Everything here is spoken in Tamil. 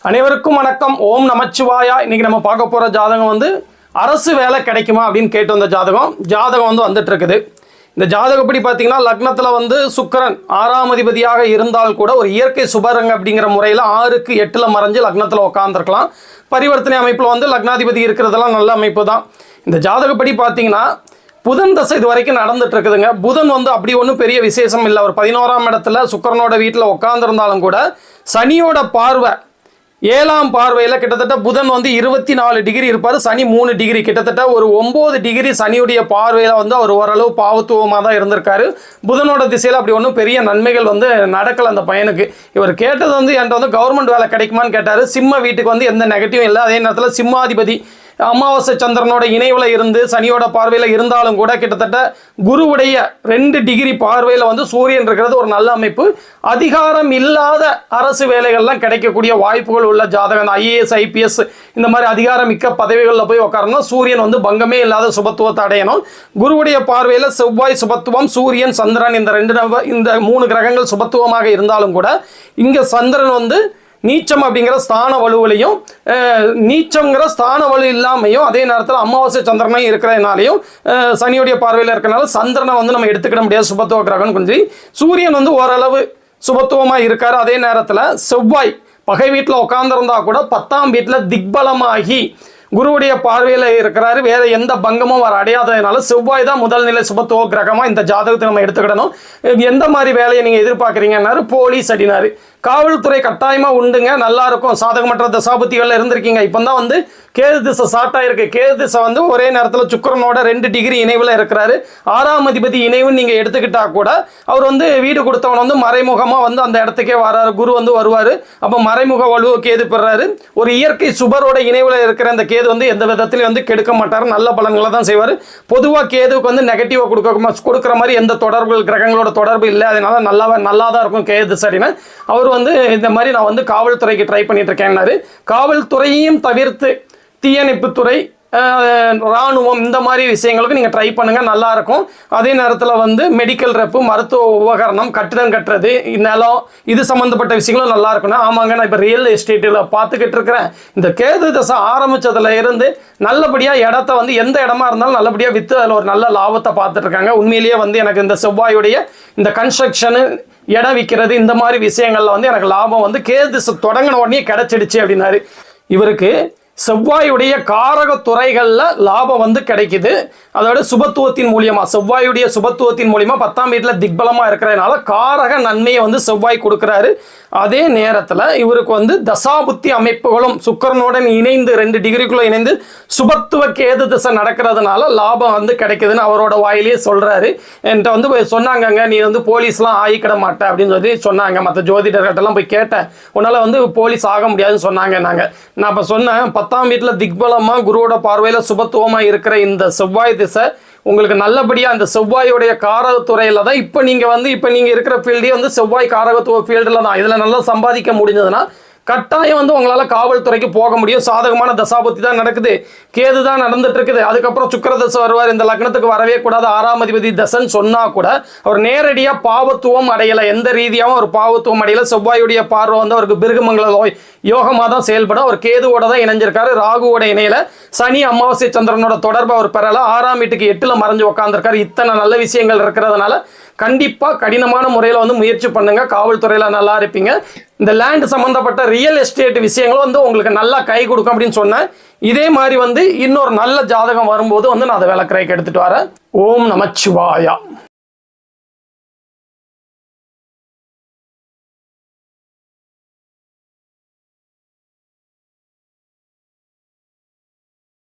அனைவருக்கும் வணக்கம். ஓம் நமச்சிவாயா. இன்னைக்கு நம்ம பார்க்க போகிற ஜாதகம் வந்து அரசு வேலை கிடைக்குமா அப்படின்னு கேட்டு வந்த ஜாதகம் வந்து வந்துட்டு இருக்குது. இந்த ஜாதகப்படி பார்த்தீங்கன்னா லக்னத்தில் வந்து சுக்கிரன் 6ஆம் அதிபதியாக இருந்தால் கூட ஒரு இயற்கை சுபரங்க அப்படிங்கிற முறையில் 6க்கு 8ல் மறைஞ்சு லக்னத்தில் உட்காந்துருக்கலாம். பரிவர்த்தனை அமைப்பில் வந்து லக்னாதிபதி இருக்கிறதெல்லாம் நல்ல அமைப்பு தான். இந்த ஜாதகப்படி பார்த்தீங்கன்னா புதன் தசை இது வரைக்கும் நடந்துட்டு இருக்குதுங்க. புதன் வந்து அப்படி ஒன்றும் பெரிய விசேஷம் இல்லை. ஒரு 11ஆம் இடத்துல சுக்கிரனோட வீட்டில் உட்காந்துருந்தாலும் கூட சனியோட பார்வை 7ஆம் பார்வையில் கிட்டத்தட்ட புதன் வந்து 24 டிகிரி இருப்பார், சனி 3 டிகிரி, கிட்டத்தட்ட ஒரு 9 டிகிரி சனியுடைய பார்வையில் வந்து அவர் ஓரளவு பாவத்துவமாக தான் இருந்திருக்காரு. புதனோட திசையில் அப்படி ஒன்றும் பெரிய நன்மைகள் வந்து நடக்கலை அந்த பையனுக்கு. இவர் கேட்டது வந்து என்கிட்ட வந்து கவர்மெண்ட் வேலை கிடைக்குமான்னு கேட்டார். சிம்ம வீட்டுக்கு வந்து எந்த நெகட்டிவும் இல்லை. அதே நேரத்தில் சிம்மாதிபதி அமாவாசை சந்திரனோட இணைவில் இருந்து சனியோட பார்வையில் இருந்தாலும் கூட கிட்டத்தட்ட குருவுடைய 2 டிகிரி பார்வையில் வந்து சூரியன் இருக்கிறது ஒரு நல்ல அமைப்பு. அதிகாரம் இல்லாத அரசு வேலைகள்லாம் கிடைக்கக்கூடிய வாய்ப்புகள் உள்ள ஜாதகம். ஐஏஎஸ் ஐபிஎஸ் இந்த மாதிரி அதிகாரம் மிக்க பதவிகளில் போய் உட்காரணும். சூரியன் வந்து பங்கமே இல்லாத சுபத்துவத்தை அடையணும். குருவுடைய பார்வையில் செவ்வாய் சுபத்துவம், சூரியன் சந்திரன் இந்த 3 கிரகங்கள் சுபத்துவமாக இருந்தாலும் கூட இங்கே சந்திரன் வந்து நீச்சம் அப்படிங்கிற ஸ்தான வலுவிலையும் நீச்சங்கிற ஸ்தான வலு இல்லாமையும் அதே நேரத்தில் அமாவாசை சந்திரனையும் இருக்கிறதுனாலையும் சனியுடைய பார்வையில் இருக்கிறனால சந்திரனை வந்து நம்ம எடுத்துக்கிட முடியாது சுபத்துவ கிரகம்னு கொஞ்சம். சூரியன் வந்து ஓரளவு சுபத்துவமாக இருக்கார். அதே நேரத்தில் செவ்வாய் பகை வீட்டில் உட்காந்துருந்தா கூட 10ஆம் வீட்டில் திக்பலமாகி குருவுடைய பார்வையில் இருக்கிறாரு. வேற எந்த பங்கமும் வர அடையாததுனால செவ்வாய் தான் முதல் நிலை சுபத்துவ கிரகமாக இந்த ஜாதகத்தை நம்ம எடுத்துக்கிடணும். எந்த மாதிரி வேலையை நீங்கள் எதிர்பார்க்குறீங்கன்னாரு. போலீஸ் அடினாரு. காவல்துறை கட்டாயமாக உண்டுங்க, நல்லா இருக்கும். சாதகமற்ற தசாபுத்திகளில் இருந்திருக்கீங்க. இப்போ தான் வந்து கேது திசை ஸ்டார்ட் ஆயிருக்கு. கேது திசை வந்து ஒரே நேரத்தில் சுக்கிரனோட 2 டிகிரி இணைவில் இருக்கிறாரு. 6ஆம் அதிபதி இணைவுன்னு நீங்கள் எடுத்துக்கிட்டா கூட அவர் வந்து வீடு கொடுத்தவன் வந்து மறைமுகமாக வந்து அந்த இடத்துக்கே வராரு. குரு வந்து வருவார். அப்போ மறைமுக வலுவை கேது பெறாரு. ஒரு இயற்கை சுபரோட இணைவில் இருக்கிற அந்த கேது வந்து எந்த விதத்திலையும் வந்து கெடுக்க மாட்டார், நல்ல பலன்களை தான் செய்வார். பொதுவாக கேதுவுக்கு வந்து நெகட்டிவாக கொடுக்குற மாதிரி எந்த தொடர்புகள் கிரகங்களோட தொடர்பு இல்லை. அதனால நல்லா தான் இருக்கும் கேது சரின்னு. அவர் வந்து இந்த மாதிரி நான் வந்து காவல்துறைக்கு ட்ரை பண்ணிட்டு இருக்கேன்னாரு. காவல்துறையும் தவிர்த்து தீயணைப்புத்துறை, இராணுவம் இந்த மாதிரி விஷயங்களுக்கு நீங்கள் ட்ரை பண்ணுங்கள், நல்லாயிருக்கும். அதே நேரத்தில் வந்து மெடிக்கல் ரெப்பு, மருத்துவ உபகரணம், கட்டிடம் கட்டுறது, நிலம் இது சம்மந்தப்பட்ட விஷயங்களும் நல்லா இருக்கும்னா. ஆமாங்க, நான் இப்போ ரியல் எஸ்டேட்டில் பார்த்துக்கிட்டு இருக்கிறேன். இந்த கேது தசை ஆரம்பித்ததுல இருந்து நல்லபடியாக இடத்த வந்து எந்த இடமா இருந்தாலும் நல்லபடியாக விற்று அதில் ஒரு நல்ல லாபத்தை பார்த்துட்டு இருக்காங்க. உண்மையிலேயே வந்து எனக்கு இந்த செவ்வாயுடைய இந்த கன்ஸ்ட்ரக்ஷனு, இடம் விற்கிறது இந்த மாதிரி விஷயங்களில் வந்து எனக்கு லாபம் வந்து கேது திசை தொடங்கின உடனே கிடைச்சிடுச்சு அப்படின்னாரு. இவருக்கு செவ்வாயுடைய காரக துறைகளில் லாபம் வந்து கிடைக்குது. அதோட சுபத்துவத்தின் மூலியமாக, செவ்வாயுடைய சுபத்துவத்தின் மூலியமாக 10ஆம் வீட்டில் திக்பலமாக இருக்கிறதுனால காரக நன்மையை வந்து செவ்வாய் கொடுக்குறாரு. அதே நேரத்தில் இவருக்கு வந்து தசாபுத்தி அமைப்புகளும் சுக்கிரனுடன் இணைந்து 2 டிகிரிக்குள்ளே இணைந்து சுபத்துவ கேது திசை நடக்கிறதுனால லாபம் வந்து கிடைக்குதுன்னு அவரோட வாயிலேயே சொல்கிறாரு. என்கிட்ட வந்து சொன்னாங்கங்க, நீ வந்து போலீஸ்லாம் ஆகிக்கிட மாட்டேன் அப்படின்னு சொல்லி சொன்னாங்க. மற்ற ஜோதிடர்கிட்டலாம் போய் கேட்டேன், உன்னால் வந்து போலீஸ் ஆக முடியாதுன்னு சொன்னாங்க. நான் இப்போ சொன்னேன், 10ஆம் வீட்டில் திக்பலமாக குருவோட பார்வையில் சுபத்துவமாக இருக்கிற இந்த செவ்வாய் திசை உங்களுக்கு நல்லபடியாக அந்த செவ்வாயுடைய காரகத்துறையில் தான் இப்போ நீங்கள் இருக்கிற ஃபீல்டே வந்து செவ்வாய் காரகத்துவ ஃபீல்டில் தான். இதில் நல்லா சம்பாதிக்க முடிஞ்சதுன்னா கட்டாயம் வந்து உங்களால் காவல்துறைக்கு போக முடியும். சாதகமான தசாபுத்தி தான் நடக்குது, கேது தான் நடந்துட்டு இருக்குது. அதுக்கப்புறம் சுக்கிர தசை வருவார். இந்த லக்னத்துக்கு வரவே கூடாது, 6ஆம் அதிபதி தசைன்னு சொன்னால் கூட அவர் நேரடியாக பாவத்துவம் அடையலை, எந்த ரீதியாகவும் ஒரு பாவத்துவம் அடையலை. செவ்வாயுடைய பார்வை வந்து அவருக்கு பிருகுமங்கல யோகமாக தான் செயல்படும். அவர் கேதுவோட தான் இணைஞ்சிருக்காரு. ராகுவோட இணையில சனி அமாவாசை சந்திரனோட தொடர்பை அவர் பெறல. 6ஆம் வீட்டுக்கு 8ல் மறைஞ்சு உட்காந்துருக்காரு. இத்தனை நல்ல விஷயங்கள் இருக்கிறதுனால கண்டிப்பாக கடினமான முறையில் வந்து முயற்சி பண்ணுங்க, காவல்துறையில் நல்லா இருப்பீங்க. இந்த லேண்ட் சம்மந்தப்பட்ட ரியல் எஸ்டேட் விஷயங்களும் வந்து உங்களுக்கு நல்லா கை கொடுக்கும் அப்படின்னு சொன்னேன். இதே மாதிரி வந்து இன்னொரு நல்ல ஜாதகம் வரும்போது வந்து நான் அதை விளக்குறதுக்கு எடுத்துட்டு வரேன். ஓம் நமச்சிவாயா.